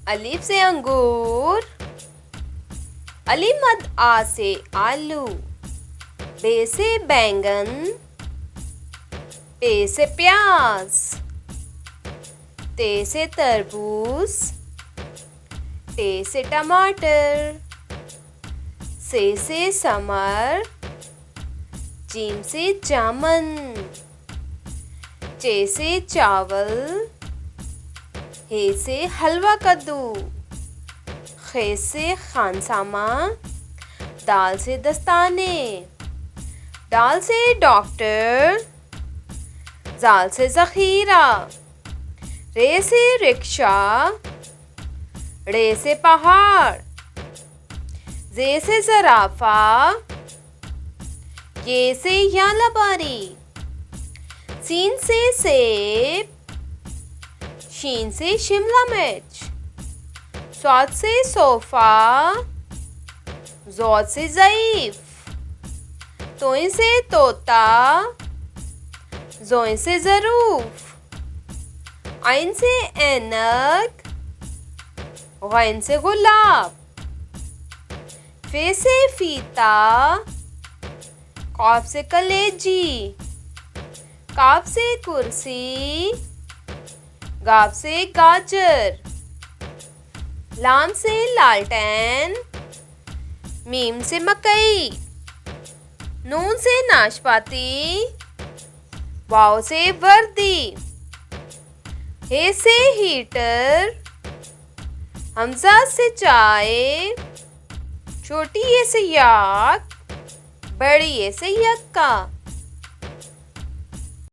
अलिफ से अंगूर, अली मद आ से आलू, बे से बैंगन, पे से प्याज, ते से तरबूज, टे से टमाटर, से समर, जीम से जामन, चे से चावल, हे से हलवा कद्दू, खे से खानसामा, दाल से दस्ताने, दाल से डॉक्टर, जाल से ज़ख़ीरा, रे से रिक्शा, रे से पहाड़, जे से ज़राफ़ा, ये से यालाबारी, सीन से सेब, शीन से शिमला मिर्च, स्वाद से सोफ़ा, ज़ौद से ज़ईफ़, तोइन से तोता, ज़ोइन से ज़रूफ़, आइन से ऐनक, गैन से गुलाब, फे से फीता, कॉफ से कलेजी, काफ से कुर्सी, गाफ से गाजर, लाम से लालटेन, मीम से मकई, नून से नाशपाती, वाव से वर्दी, हे से हीटर, हमजा से चाय, छोटी ये से याक, बड़ी ये से यक्का।